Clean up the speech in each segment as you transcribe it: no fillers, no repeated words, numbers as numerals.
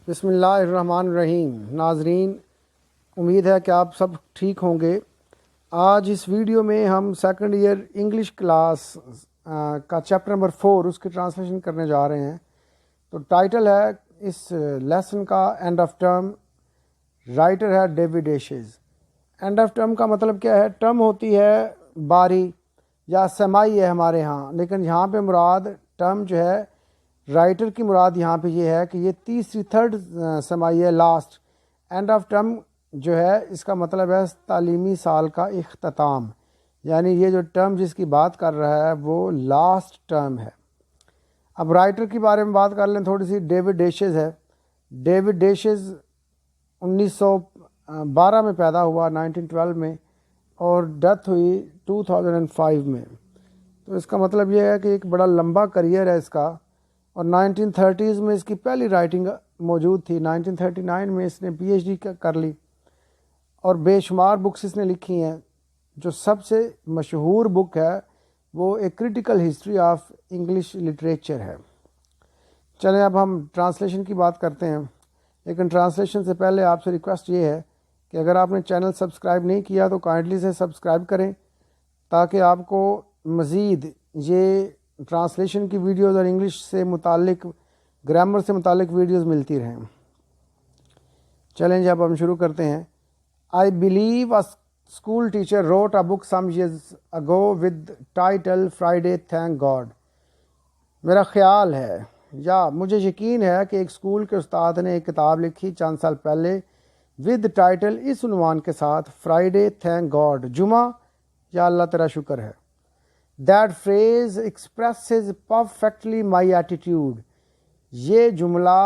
بسم اللہ الرحمن الرحیم۔ ناظرین، امید ہے کہ آپ سب ٹھیک ہوں گے۔ آج اس ویڈیو میں ہم سیکنڈ ایئر انگلش کلاس کا چیپٹر نمبر 4 اس کی ٹرانسلیشن کرنے جا رہے ہیں۔ تو ٹائٹل ہے اس لیسن کا اینڈ آف ٹرم، رائٹر ہے David Ashes. And of term کا مطلب کیا ہے؟ ٹرم ہوتی ہے باری یا سمائی ہے ہمارے ہاں، لیکن یہاں پہ مراد ٹرم جو ہے، رائٹر کی مراد یہاں پہ یہ ہے کہ یہ تیسری تھرڈ سمائی ہے، لاسٹ۔ اینڈ آف ٹرم جو ہے اس کا مطلب ہے تعلیمی سال کا اختتام، یعنی یہ جو ٹرم جس کی بات کر رہا ہے وہ لاسٹ ٹرم ہے۔ اب رائٹر کے بارے میں بات کر لیں تھوڑی سی۔ ڈیوڈ ایشز ہے۔ ڈیوڈ ایشز 1912 میں پیدا ہوا، 1912 میں، اور ڈیتھ ہوئی 2005 میں۔ تو اس کا مطلب یہ ہے کہ ایک بڑا لمبا کریئر ہے اس کا، اور 1930s میں اس کی پہلی رائٹنگ موجود تھی۔ 1939 میں اس نے پی ایچ ڈی کر لی، اور بے شمار بکس اس نے لکھی ہیں۔ جو سب سے مشہور بک ہے وہ ایک critical history of English literature ہے۔ چلیں اب ہم ٹرانسلیشن کی بات کرتے ہیں، لیکن ٹرانسلیشن سے پہلے آپ سے ریکویسٹ یہ ہے کہ اگر آپ نے چینل سبسکرائب نہیں کیا تو کائنڈلی سے سبسکرائب کریں، تاکہ آپ کو مزید یہ ٹرانسلیشن کی ویڈیوز اور انگلش سے متعلق، گرامر سے متعلق ویڈیوز ملتی رہیں۔ چلیں جب ہم شروع کرتے ہیں۔ I believe a school teacher wrote a book some years ago with title Friday Thank God۔ میرا خیال ہے یا مجھے یقین ہے کہ ایک اسکول کے استاد نے ایک کتاب لکھی چند سال پہلے ود ٹائٹل، اس عنوان کے ساتھ، فرائیڈے تھینک گاڈ، جمعہ یا اللہ تیرا شکر ہے۔ That phrase expresses perfectly my attitude۔ یہ جملہ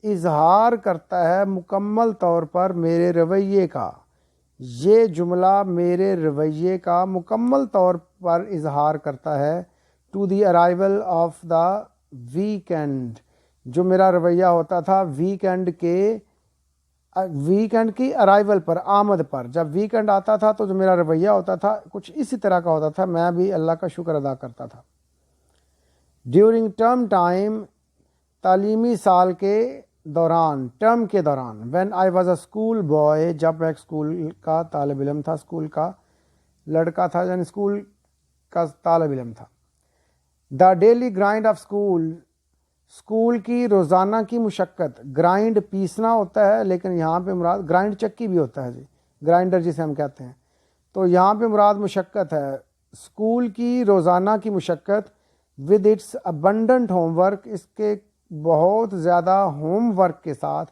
اظہار کرتا ہے مکمل طور پر میرے رویے کا۔ یہ جملہ میرے رویے کا مکمل طور پر اظہار کرتا ہے۔ To the arrival of the weekend، جو میرا رویہ ہوتا تھا ویکینڈ کی ارائیول پر، آمد پر۔ جب ویکینڈ آتا تھا تو جو میرا رویہ ہوتا تھا کچھ اسی طرح کا ہوتا تھا، میں بھی اللہ کا شکر ادا کرتا تھا۔ ڈیورنگ ٹرم ٹائم، تعلیمی سال کے دوران، ٹرم کے دوران۔ When I was a school boy, جب میں ایک اسکول کا طالب علم تھا، اسکول کا لڑکا تھا، یعنی اسکول کا طالب علم تھا۔ The daily grind of school, school کی روزانہ کی مشقت۔ گرائنڈ پیسنا ہوتا ہے، لیکن یہاں پہ مراد گرائنڈ چکی بھی ہوتا ہے جی، گرائنڈر جسے ہم کہتے ہیں۔ تو یہاں پہ مراد مشقت ہے، اسکول کی روزانہ کی مشقت۔ With its abundant homework, اس کے بہت زیادہ ہوم ورک کے ساتھ۔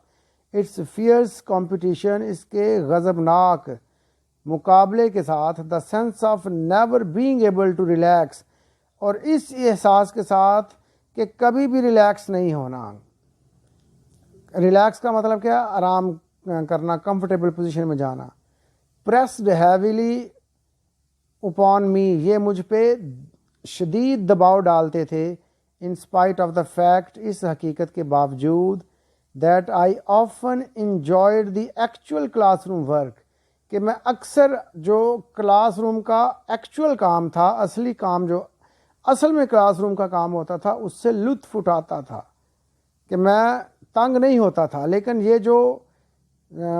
اٹس فیئرس کمپٹیشن، اس کے غضبناک مقابلے کے ساتھ۔ The sense of never being able to relax, اور اس احساس کے ساتھ کہ کبھی بھی ریلیکس نہیں ہونا۔ ریلیکس کا مطلب کیا ہے؟ آرام کرنا، کمفرٹیبل پوزیشن میں جانا۔ پریسڈ ہیویلی اپون می، یہ مجھ پہ شدید دباؤ ڈالتے تھے۔ In spite of the fact, اس حقیقت کے باوجود، that I often enjoyed the actual classroom work, کہ میں اکثر جو کلاس روم کا ایکچوئل کام تھا، اصلی کام جو اصل میں کلاس روم کا کام ہوتا تھا، اس سے لطف اٹھاتا تھا، کہ میں تنگ نہیں ہوتا تھا۔ لیکن یہ جو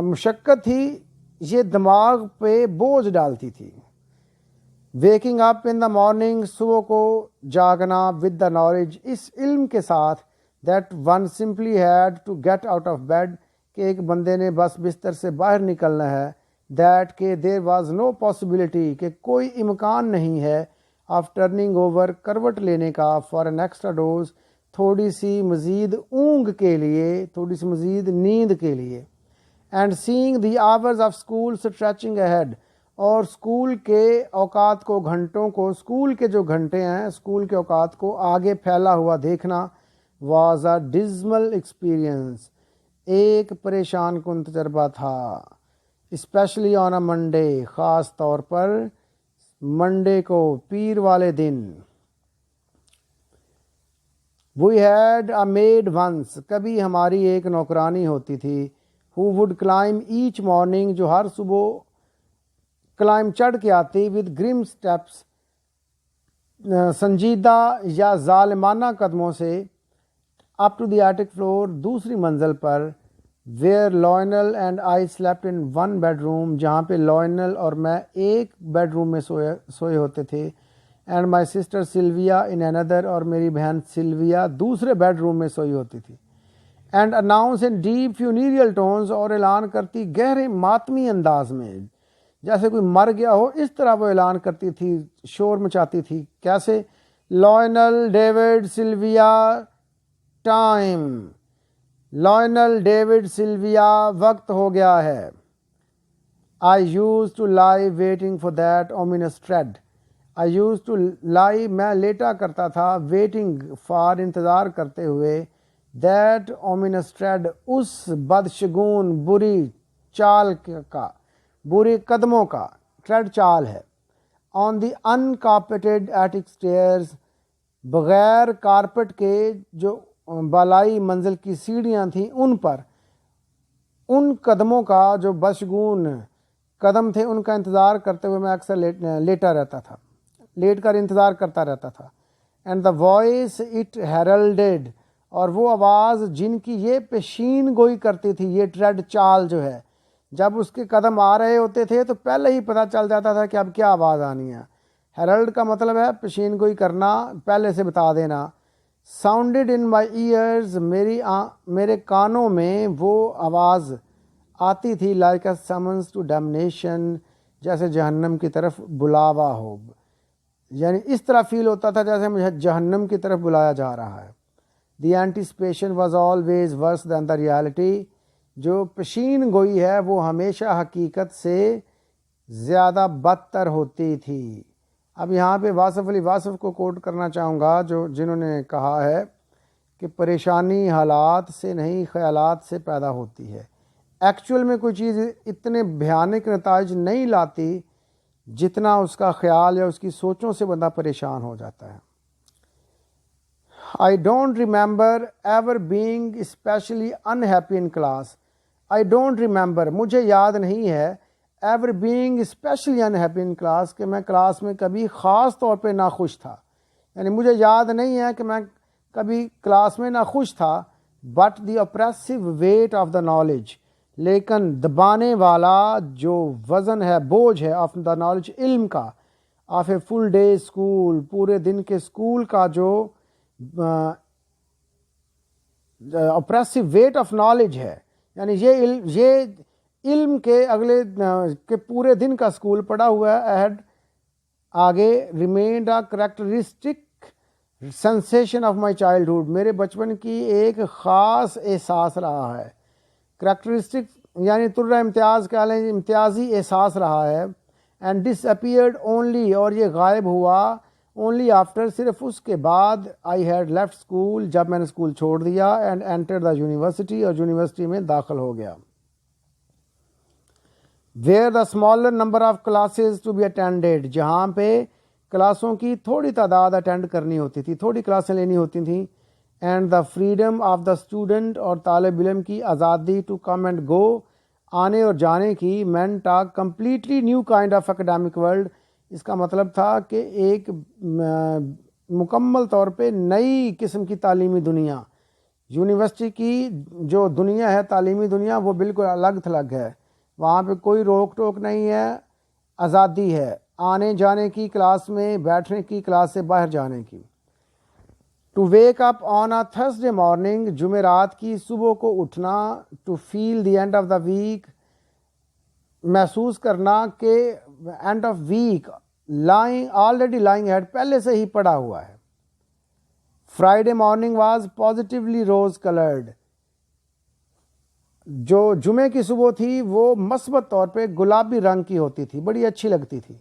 مشقت تھی یہ دماغ پہ بوجھ ڈالتی تھی۔ ویکنگ اپ ان دا مارننگ، صبح کو جاگنا، ود دا نالج، اس علم کے ساتھ، that one simply had to get out of bed, کہ ایک بندے نے بس بستر سے باہر نکلنا ہے۔ دیٹ کہ دیر واز نو پاسبلٹی، کہ کوئی امکان نہیں ہے، آف ٹرننگ اوور، کروٹ لینے کا، فار این ایکسٹرا ڈوز، تھوڑی سی مزید اونگ کے لیے، تھوڑی سی مزید نیند کے لیے۔ And seeing the hours of school stretching ahead, اور اسکول کے اوقات کو، گھنٹوں کو، اسکول کے جو گھنٹے ہیں، اسکول کے اوقات کو آگے پھیلا ہوا دیکھنا۔ واز اے ڈزمل ایکسپیرئنس، ایک پریشان کن تجربہ تھا۔ اسپیشلی آن اے منڈے، خاص طور پر منڈے کو، پیر والے دن۔ We had a maid once, کبھی ہماری ایک نوکرانی ہوتی تھی۔ Who would claim each morning, جو ہر صبح کلائم چڑھ کے آتی، ود گرم اسٹیپس، سنجیدہ یا ظالمانہ قدموں سے، up to the attic floor, دوسری منزل پر، where Lionel and I slept in one bedroom, جہاں پہ لائنل اور میں ایک بیڈ روم میں سوئے ہوتے تھے، اینڈ مائی سسٹر سلویا ان اندر، اور میری بہن سلویا دوسرے بیڈ روم میں سوئی ہوتی تھی، and announce in deep funereal tones, اور اعلان کرتی گہرے ماتمی انداز میں، جیسے کوئی مر گیا ہو اس طرح وہ اعلان کرتی تھی، شور مچاتی تھی. کیسے؟ Lionel David Sylvia time, Lionel David Sylvia وقت ہو گیا ہے. I used to lie waiting for that ominous tread. I used to lie، میں لیٹا کرتا تھا، waiting for، انتظار کرتے ہوئے، that ominous tread، اس بدشگون بری چال کا، بری قدموں کا، tread چال ہے. on the uncarpeted attic stairs، بغیر کارپٹ کے جو بالائی منزل کی سیڑھیاں تھیں ان پر، ان قدموں کا جو بدشگون قدم تھے ان کا انتظار کرتے ہوئے میں اکثر لیٹا رہتا تھا، لیٹ کر انتظار کرتا رہتا تھا. اینڈ دا وائس اٹ ہیرلڈیڈ، اور وہ آواز جن کی یہ پیشین گوئی کرتی تھی، یہ ٹریڈ چال جو ہے، جب اس کے قدم آ رہے ہوتے تھے تو پہلے ہی پتہ چل جاتا تھا کہ اب کیا آواز آنی ہے. ہیرلڈ کا مطلب ہے پیشین گوئی کرنا، پہلے سے بتا دینا. ساؤنڈڈ ان مائی ایئرز، میرے کانوں میں وہ آواز آتی تھی، like a summons to damnation, جیسے جہنم کی طرف بلاوا ہو، یعنی اس طرح فیل ہوتا تھا جیسے مجھے جہنم کی طرف بلایا جا رہا ہے. The anticipation was always worse than the reality, جو پیشین گوئی ہے وہ ہمیشہ حقیقت سے زیادہ بدتر ہوتی تھی. اب یہاں پہ واصف علی واصف کو کوٹ کرنا چاہوں گا، جنہوں نے کہا ہے کہ پریشانی حالات سے نہیں خیالات سے پیدا ہوتی ہے. ایکچول میں کوئی چیز اتنے بھیانک نتائج نہیں لاتی جتنا اس کا خیال یا اس کی سوچوں سے بندہ پریشان ہو جاتا ہے. I don't remember ever being especially unhappy in class. I don't remember، مجھے یاد نہیں ہے، ever being especially unhappy in class، کہ میں کلاس میں کبھی خاص طور پہ ناخوش تھا. یعنی مجھے یاد نہیں ہے کہ میں کبھی کلاس میں ناخوش تھا. but the oppressive weight of the knowledge، لیکن دبانے والا جو وزن ہے، بوجھ ہے، آف دا نالج، علم کا، of a full day school, پورے دن کے اسکول کا جو اپریسو ویٹ آف نالج ہے، یعنی یہ علم کے اگلے کے پورے دن کا اسکول پڑھا ہوا ہے. ایڈ آگے، remained a characteristic sensation of my childhood, میرے بچپن کی ایک خاص احساس رہا ہے. کریکٹرسٹک یعنی طرح امتیاز کا لیں، امتیازی احساس رہا ہے. اینڈ ڈس اپیئرڈ اونلی، اور یہ غائب ہوا، اونلی آفٹر، صرف اس کے بعد، آئی ہیڈ لیفٹ اسکول، جب میں نے اسکول چھوڑ دیا، اینڈ انٹر دا یونیورسٹی، اور یونیورسٹی میں داخل ہو گیا. Where the smaller number of classes to be attended, جہاں پہ کلاسوں کی تھوڑی تعداد اٹینڈ کرنی ہوتی تھی، تھوڑی کلاسیں لینی ہوتی تھیں. And the freedom of the student, اور طالب علم کی آزادی، ٹو کم اینڈ گو، آنے اور جانے کی، meant a completely new kind of academic world, اس کا مطلب تھا کہ ایک مکمل طور پہ نئی قسم کی تعلیمی دنیا. یونیورسٹی کی جو دنیا ہے، تعلیمی دنیا، وہ بالکل الگ تھلگ ہے. وہاں پہ کوئی روک ٹوک نہیں ہے، آزادی ہے آنے جانے کی، کلاس میں بیٹھنے کی، کلاس سے باہر جانے کی. To wake up on a Thursday morning, جمعرات کی صبح کو اٹھنا. To feel the end of the week, محسوس کرنا کہ end of week, lying already lying ahead, پہلے سے ہی پڑا ہوا ہے. Friday morning was positively rose coloured, جو جمعے کی صبح تھی وہ مثبت طور پہ گلابی رنگ کی ہوتی تھی، بڑی اچھی لگتی تھی.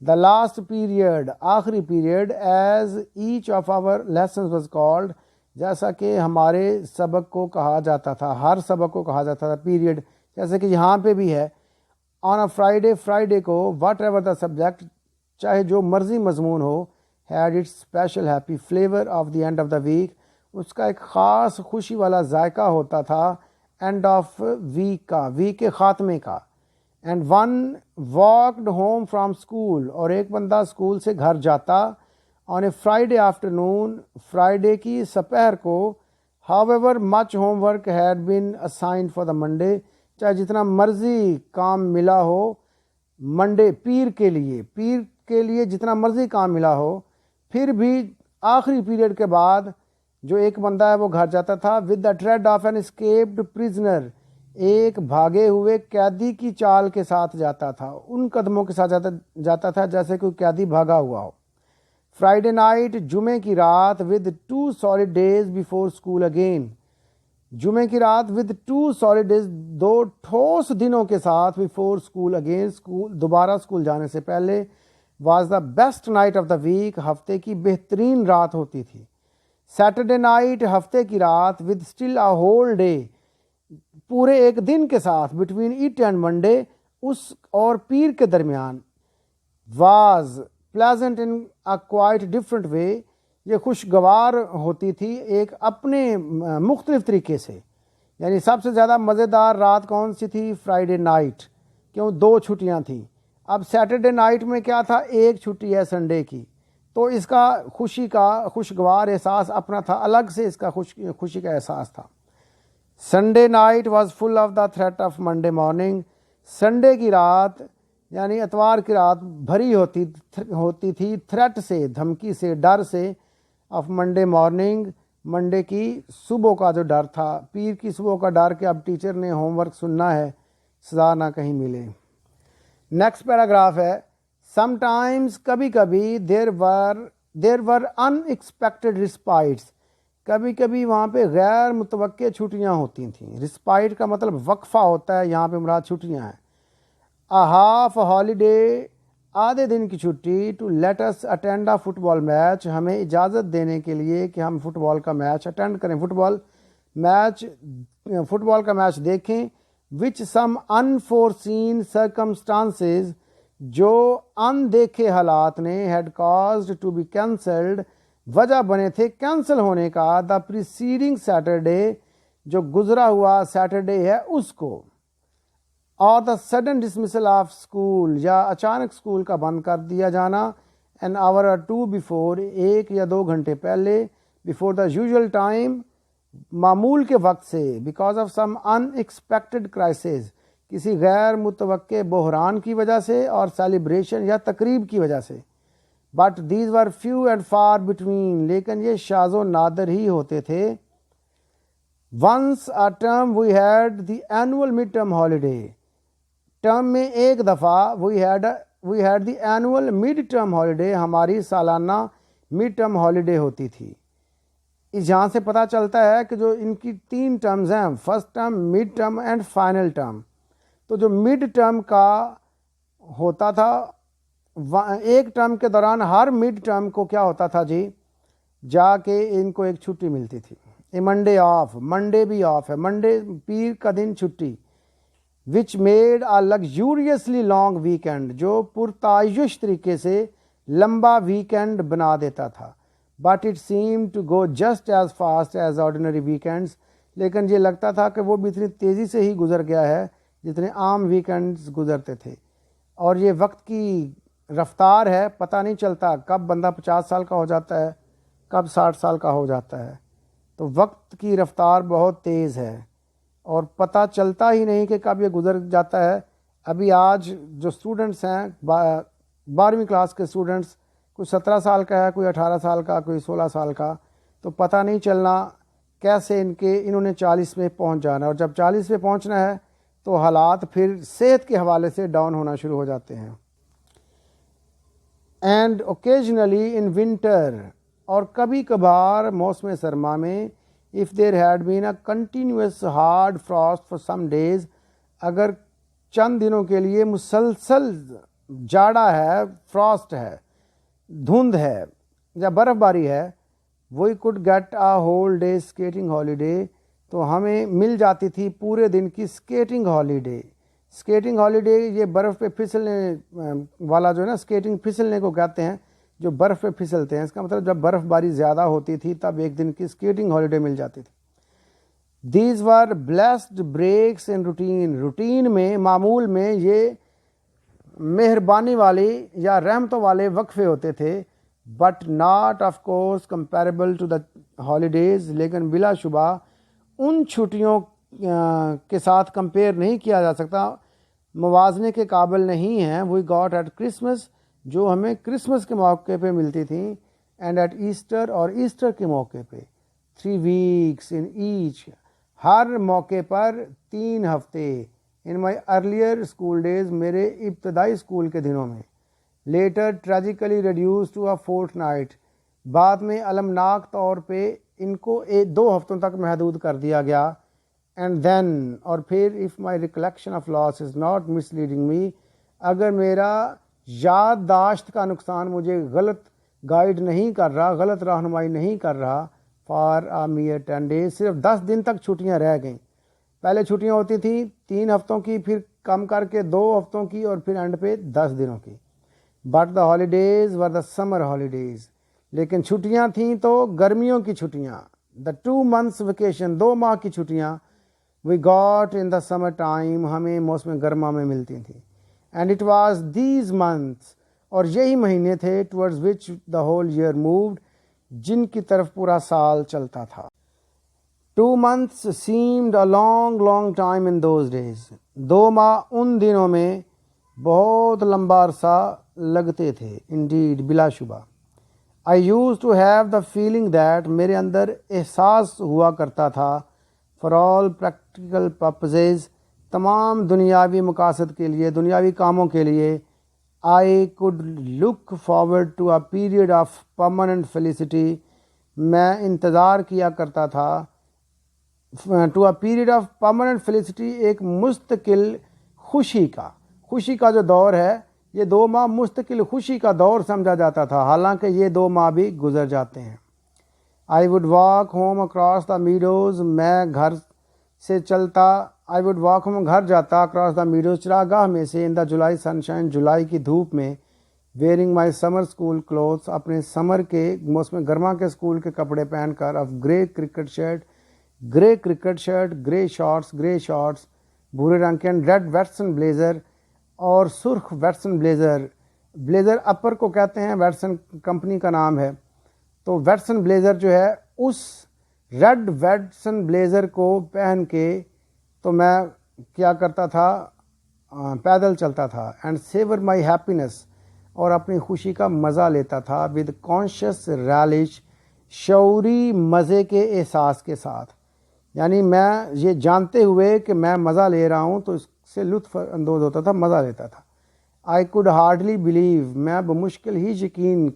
دا لاسٹ پیریڈ، آخری period, as each of our lessons was called, جیسا کہ ہمارے سبق کو کہا جاتا تھا، ہر سبق کو کہا جاتا تھا پیریڈ، جیسے کہ یہاں پہ بھی ہے. آن اے فرائیڈے کو، واٹ ایور دا سبجیکٹ، چاہے جو مرضی مضمون ہو، had its special happy flavour of the end of the week, اس کا ایک خاص خوشی والا ذائقہ ہوتا تھا اینڈ آف ویک کا، ویک کے خاتمے کا. And one walked home from school, اور ایک بندہ اسکول سے گھر جاتا. On a Friday afternoon, Friday کی سپہر کو، However, much homework had been assigned for the Monday. چاہے جتنا مرضی کام ملا ہو منڈے پیر کے لیے جتنا مرضی کام ملا ہو، پھر بھی آخری پیریڈ کے بعد جو ایک بندہ ہے وہ گھر جاتا تھا. With the tread of an escaped prisoner, ایک بھاگے ہوئے قیدی کی چال کے ساتھ جاتا تھا، ان قدموں کے ساتھ جاتا تھا جیسے کوئی قیدی بھاگا ہوا ہو. فرائیڈے نائٹ، جمعے کی رات، with 2 solid days before school again. جمعے کی رات ود 2 solid days، 2 ٹھوس دنوں کے ساتھ، before school again، دوبارہ اسکول جانے سے پہلے. Was the best night of the week, ہفتے کی بہترین رات ہوتی تھی. سیٹرڈے نائٹ، ہفتے کی رات، with still a whole day, پورے ایک دن کے ساتھ، بٹوین اٹ اینڈ منڈے، اس اور پیر کے درمیان. Was pleasant in a quite different way, یہ خوشگوار ہوتی تھی ایک اپنے مختلف طریقے سے. یعنی سب سے زیادہ مزیدار رات کون سی تھی؟ فرائیڈے نائٹ، کیوں 2 چھٹیاں تھیں. اب سیٹرڈے نائٹ میں کیا تھا؟ ایک چھٹی ہے سنڈے کی، تو اس کا خوشگوار احساس اپنا تھا، الگ سے اس کا خوشی کا احساس تھا. Sunday night was full of the threat of Monday morning, Sunday کی رات یعنی اتوار کی رات بھری ہوتی تھی تھریٹ سے، دھمکی سے، ڈر سے، آف منڈے مارننگ، منڈے کی صبح کا جو ڈر تھا، پیر کی صبح کا ڈر کہ اب ٹیچر نے ہوم ورک سننا ہے، سزا نہ کہیں ملے. نیکسٹ پیراگراف ہے سم ٹائمز، کبھی کبھی، دیر ور ان ایکسپیکٹڈ رسپائٹس، کبھی کبھی وہاں پہ غیر متوقع چھٹیاں ہوتی تھیں. رسپائٹ کا مطلب وقفہ ہوتا ہے، یہاں پہ مراد چھٹیاں ہیں. ہاف ہالیڈے، آدھے دن کی چھٹی. To let us attend a football match, ہمیں اجازت دینے کے لیے کہ ہم فٹ بال کا میچ اٹینڈ کریں، فٹ بال کا میچ دیکھیں. وچ سم انفورسین سرکمسٹانسز، جو اندیکھے حالات نے، had caused to be cancelled, وجہ بنے تھے کینسل ہونے کا. دا پریسیڈنگ سیٹرڈے، جو گزرا ہوا سیٹرڈے ہے اس کو. اور دا سڈن ڈسمسل آف اسکول، یا اچانک اسکول کا بند کر دیا جانا. این آور اور 2 بفور، 1 یا 2 گھنٹے پہلے. بفور دا یوزول ٹائم، معمول کے وقت سے. Because of some in expected crisis, کسی غیر متوقع بحران کی وجہ سے، اور سیلیبریشن یا تقریب کی وجہ سے. But these were few and far between, لیکن یہ شاذ و نادر ہی ہوتے تھے. Once a term we had the annual mid term holiday, term میں ایک دفعہ we had the annual mid term holiday, ہماری سالانہ مڈ ٹرم ہالیڈے ہوتی تھی. اس جہاں سے پتہ چلتا ہے کہ جو ان کی 3 ٹرمز ہیں، first term, mid term and final term. تو جو مڈ ٹرم کا ہوتا تھا، ایک ٹرم کے دوران ہر مڈ ٹرم کو کیا ہوتا تھا جی، جا کے ان کو ایک چھٹی ملتی تھی. اے منڈے آف، منڈے بھی آف ہے، منڈے پیر کا دن چھٹی. Which made a luxuriously long weekend, جو پرتعیش طریقے سے لمبا ویکینڈ بنا دیتا تھا. But it seem to go just as fast as ordinary weekends, لیکن یہ لگتا تھا کہ وہ بھی اتنی تیزی سے ہی گزر گیا ہے جتنے عام ویکینڈز گزرتے تھے. اور یہ وقت کی رفتار ہے، پتہ نہیں چلتا کب بندہ 50 سال کا ہو جاتا ہے، کب 60 سال کا ہو جاتا ہے. تو وقت کی رفتار بہت تیز ہے اور پتہ چلتا ہی نہیں کہ کب یہ گزر جاتا ہے. ابھی آج جو اسٹوڈنٹس ہیں، 12ویں کلاس کے اسٹوڈنٹس، کوئی 17 سال کا ہے، کوئی 18 سال کا، کوئی 16 سال کا، تو پتہ نہیں چلنا کیسے انہوں نے 40 میں پہنچ جانا ہے. اور جب 40 میں پہنچنا ہے تو حالات پھر صحت کے حوالے سے ڈاؤن ہونا شروع ہو جاتے ہیں. اینڈ اوکیجنلی ان ونٹر، اور کبھی کبھار موسم سرما میں، if there had been a continuous hard frost for some days، اگر چند دنوں کے لیے مسلسل جاڑا ہے، فراسٹ ہے، دھند ہے یا برف باری ہے، we could get a whole day skating holiday، تو ہمیں مل جاتی تھی پورے دن کی اسکیٹنگ ہالیڈے. اسکیٹنگ ہالیڈے یہ برف پہ پھسلنے والا جو ہے نا، اسکیٹنگ پھسلنے کو کہتے ہیں، جو برف پہ پھسلتے ہیں. اس کا مطلب جب برف باری زیادہ ہوتی تھی تب ایک دن کی اسکیٹنگ ہالیڈے مل جاتی تھی. These were blessed breaks in routine, routine میں، معمول میں یہ مہربانی والی یا رحمتوں والے وقفے ہوتے تھے. But not of course comparable to the holidays, لیکن بلا شبہ ان چھٹیوں کے ساتھ کمپیئر نہیں کیا جا سکتا، موازنے کے قابل نہیں ہیں. وی گاٹ ایٹ کرسمس، جو ہمیں کرسمس کے موقع پہ ملتی تھیں، اینڈ ایٹ ایسٹر، اور ایسٹر کے موقع پہ 3 weeks ان ایچ، ہر موقع پر 3 ہفتے. In my earlier school days, میرے ابتدائی اسکول کے دنوں میں. Later tragically reduced to a fortnight, بعد میں المناک طور پہ ان کو 2 ہفتوں تک محدود کر دیا گیا. اینڈ دین، اور پھر if my recollection of loss is not misleading me, اگر میرا یادداشت کا نقصان مجھے غلط گائیڈ نہیں کر رہا، غلط رہنمائی نہیں کر رہا، فار آ میئر 10 days، صرف 10 دن تک چھٹیاں رہ گئیں. پہلے چھٹیاں ہوتی تھیں 3 ہفتوں کی، پھر کم کر کے 2 ہفتوں کی، اور پھر اینڈ پہ 10 دنوں کی. But the holidays were the summer holidays, لیکن چھٹیاں تھیں تو گرمیوں کی چھٹیاں، دا 2 months ویکیشن، 2 ماہ کی چھٹیاں we got in the summer time, ہمیں موسم گرما میں ملتی تھیں. And it was these months, اور یہی مہینے تھے towards which the whole year moved, جن کی طرف پورا سال چلتا تھا. 2 months seemed a long time in those days، 2 ماہ ان دنوں میں بہت لمبا عرصہ لگتے تھے. انڈیڈ، بلا شبہ. I used to have the feeling that، میرے اندر احساس ہوا کرتا تھا، for all practical purposes، تمام دنیاوی مقاصد کے لیے، دنیاوی کاموں کے لیے، I could look forward to a period of permanent felicity، میں انتظار کیا کرتا تھا to a period of permanent felicity، ایک مستقل خوشی کا جو دور ہے، یہ 2 ماہ مستقل خوشی کا دور سمجھا جاتا تھا، حالانکہ یہ 2 ماہ بھی گزر جاتے ہیں. I would walk home across the meadows، میں گھر سے چلتا، I would walk home، گھر جاتا، across the meadows، چراگاہ میں سے، in the July sunshine، جولائی کی دھوپ میں، wearing my summer school clothes، اپنے سمر کے موسم گرما کے اسکول کے کپڑے پہن کر، of grey cricket shirt، grey shorts بھورے رنگ کے، ریڈ ویٹسن بلیزر، اور سرخ ویٹسن بلیزر اپر کو کہتے ہیں، ویٹسن کمپنی کا نام ہے. تو ویٹسن بلیزر جو ہے، اس ریڈ ویٹسن بلیزر کو پہن کے تو میں کیا کرتا تھا، پیدل چلتا تھا. اینڈ سیور مائی ہیپینس، اور اپنی خوشی کا مزہ لیتا تھا، ود کانشیس ریلش، شعوری مزے کے احساس کے ساتھ. یعنی میں یہ جانتے ہوئے کہ میں مزہ لے رہا ہوں تو اس سے لطف اندوز ہوتا تھا، مزہ لیتا تھا. آئی کوڈ ہارڈلی بلیو، میں بمشکل ہی یقین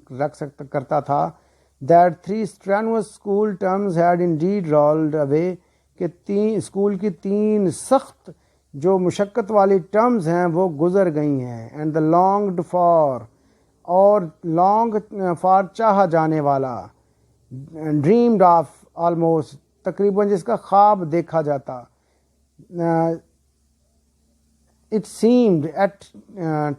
کرتا تھا، that 3 strenuous school terms had indeed rolled away، کہ اسکول کی 3 سخت جو مشقت والی ٹرمز ہیں وہ گزر گئی ہیں. اینڈ دا longed for، اور لانگ فار چاہا جانے والا، ڈریمڈ آف آلموسٹ، تقریباً جس کا خواب دیکھا جاتا. اٹ سیمڈ ایٹ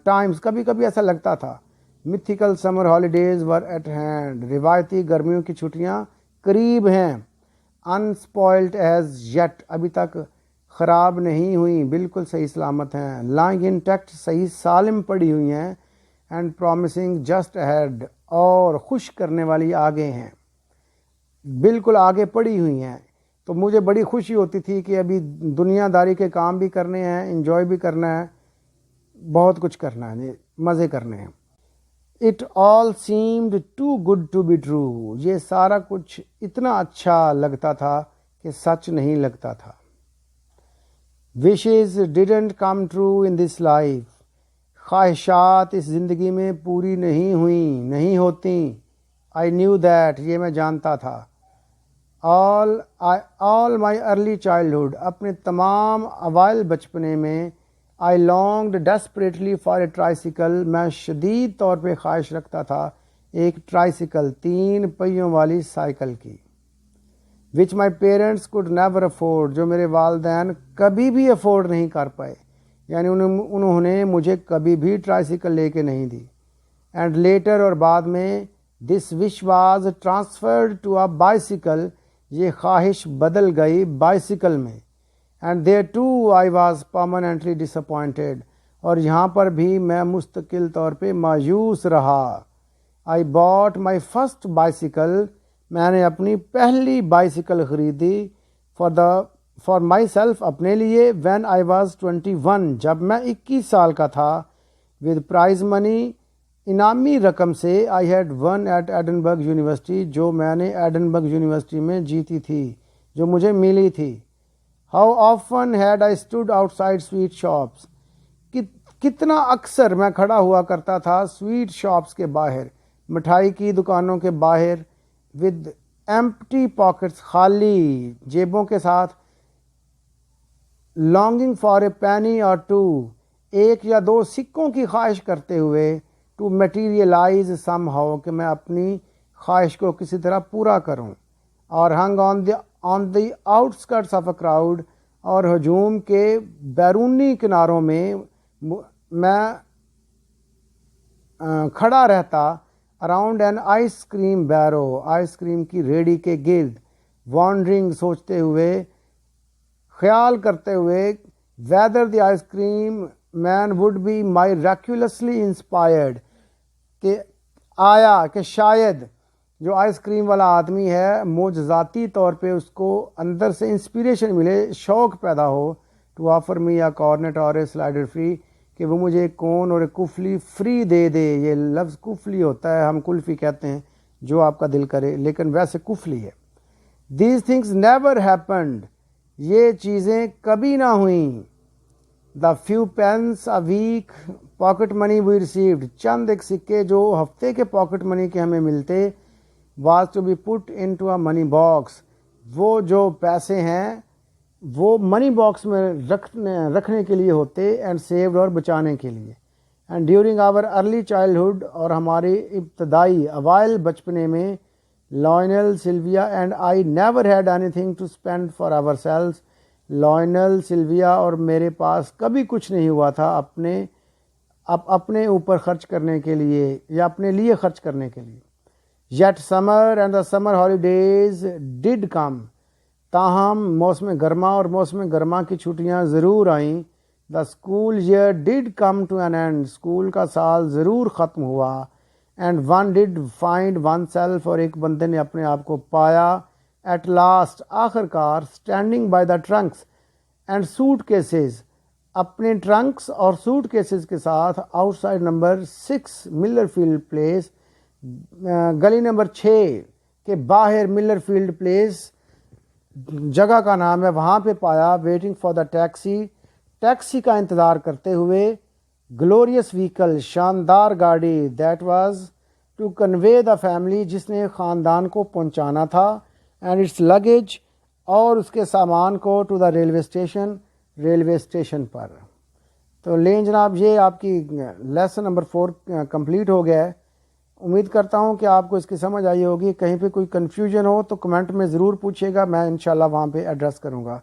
ٹائمز، کبھی کبھی ایسا لگتا تھا، mythical summer holidays were at hand، روایتی گرمیوں کی چھٹیاں قریب ہیں. unspoilt as yet، ابھی تک خراب نہیں ہوئیں، بالکل صحیح سلامت ہیں. lying intact، صحیح سالم پڑی ہوئی ہیں. and promising just ahead، اور خوش کرنے والی آگے ہیں، بالکل آگے پڑی ہوئی ہیں. تو مجھے بڑی خوشی ہوتی تھی کہ ابھی دنیا داری کے کام بھی کرنے ہیں، انجوائے بھی کرنا ہے، بہت کچھ کرنا ہے، مزے کرنے ہیں. It all seemed too good to be true, یہ سارا کچھ اتنا اچھا لگتا تھا کہ سچ نہیں لگتا تھا. Wishes didn't come true in this life, خواہشات اس زندگی میں پوری نہیں ہوئیں، نہیں ہوتی. آئی نیو دیٹ، یہ میں جانتا تھا. آل مائی ارلی چائلڈہڈ، اپنے تمام اوائل بچپنے میں، آئی لانگڈ ڈیسپریٹلی فار اے ٹرائسیکل، میں شدید طور پہ خواہش رکھتا تھا ایک ٹرائسیکل، 3 پہیوں والی سائیکل کی. Which my parents could never afford, جو میرے والدین کبھی بھی افورڈ نہیں کر پائے، یعنی انہوں نے مجھے کبھی بھی ٹرائسیکل لے کے نہیں دی. اینڈ لیٹر، اور بعد میں، this wish was transferred to a bicycle, یہ خواہش بدل گئی بائسیکل میں. And there too I was permanently disappointed, اور یہاں پر بھی میں مستقل طور پہ مایوس رہا. I bought my first bicycle. میں نے اپنی پہلی بائسیکل خریدی for myself اپنے لیے when I was 21 جب میں 21 سال کا تھا. with prize money انعامی رقم سے I had won at Edinburgh University جو میں نے ایڈنبرگ یونیورسٹی میں جیتی تھی جو مجھے ملی تھی. How often had I stood outside sweet shops کتنا اکثر میں کھڑا ہوا کرتا تھا سویٹ شاپس کے باہر, مٹھائی کی دکانوں کے باہر, with empty pockets خالی جیبوں کے ساتھ, longing for a penny or two ایک یا دو سکوں کی خواہش کرتے ہوئے, to materialize somehow کہ میں اپنی خواہش کو کسی طرح پورا کروں, اور hung on the outskirts of a crowd اور ہجوم کے بیرونی کناروں میں میں کھڑا رہتا around an ice cream barrow ice cream کی ریڑھی کے گرد, وانڈرنگ سوچتے ہوئے, خیال کرتے ہوئے, whether the ice cream man would be miraculously inspired کہ شاید جو آئس کریم والا آدمی ہے معجزاتی طور پہ اس کو اندر سے انسپریشن ملے, شوق پیدا ہو, ٹو آفر می اے کارنٹ اور اے سلائڈر فری کہ وہ مجھے ایک کون اور ایک کفلی فری دے دے. یہ لفظ کفلی ہوتا ہے, ہم کلفی کہتے ہیں جو آپ کا دل کرے, لیکن ویسے کفلی ہے. دیز تھنگز نیور ہیپنڈ یہ چیزیں کبھی نہ ہوئیں. The few pence a week pocket money we received چند ایک سکے جو ہفتے کے پاکٹ منی کے ہمیں ملتے, was to be put into a money box وہ جو پیسے ہیں وہ منی باکس میں رکھنے کے لیے ہوتے, اینڈ سیوڈ اور بچانے کے لیے. And during our early childhood اور ہماری ابتدائی اوائل بچپنے میں, Lionel, Sylvia and I never had anything to spend for ourselves. Lionel, Sylvia اور میرے پاس کبھی کچھ نہیں ہوا تھا اپنے اوپر خرچ کرنے کے لیے یا اپنے لیے خرچ کرنے کے لیے. Yet summer and the summer holidays did come تاہم موسم گرما اور موسم گرما کی چھٹیاں ضرور آئیں. The school year did come to an end school کا سال ضرور ختم ہوا. And one did find oneself اور ایک بندے نے اپنے آپ کو پایا ایٹ لاسٹ آخر کار, standing by the trunks and suitcases اپنے ٹرنکس اور سوٹ کیسز کے ساتھ outside number 6 Millerfield Place گلی نمبر 6 کے باہر, ملر فیلڈ پلیس جگہ کا نام ہے, وہاں پہ پایا. ویٹنگ فار دا ٹیکسی کا انتظار کرتے ہوئے. گلوریس وہیکل شاندار گاڑی, that was to convey the family جس نے خاندان کو پہنچانا تھا, اینڈ اٹس لگیج اور اس کے سامان کو ٹو دا ریلوے اسٹیشن پر. تو لیں جناب, یہ آپ کی لیسن نمبر 4 کمپلیٹ ہو گیا ہے. امید کرتا ہوں کہ آپ کو اس کی سمجھ آئی ہوگی. کہیں پہ کوئی کنفیوژن ہو تو کمنٹ میں ضرور پوچھیے گا, میں انشاءاللہ وہاں پہ ایڈریس کروں گا.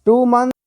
2 months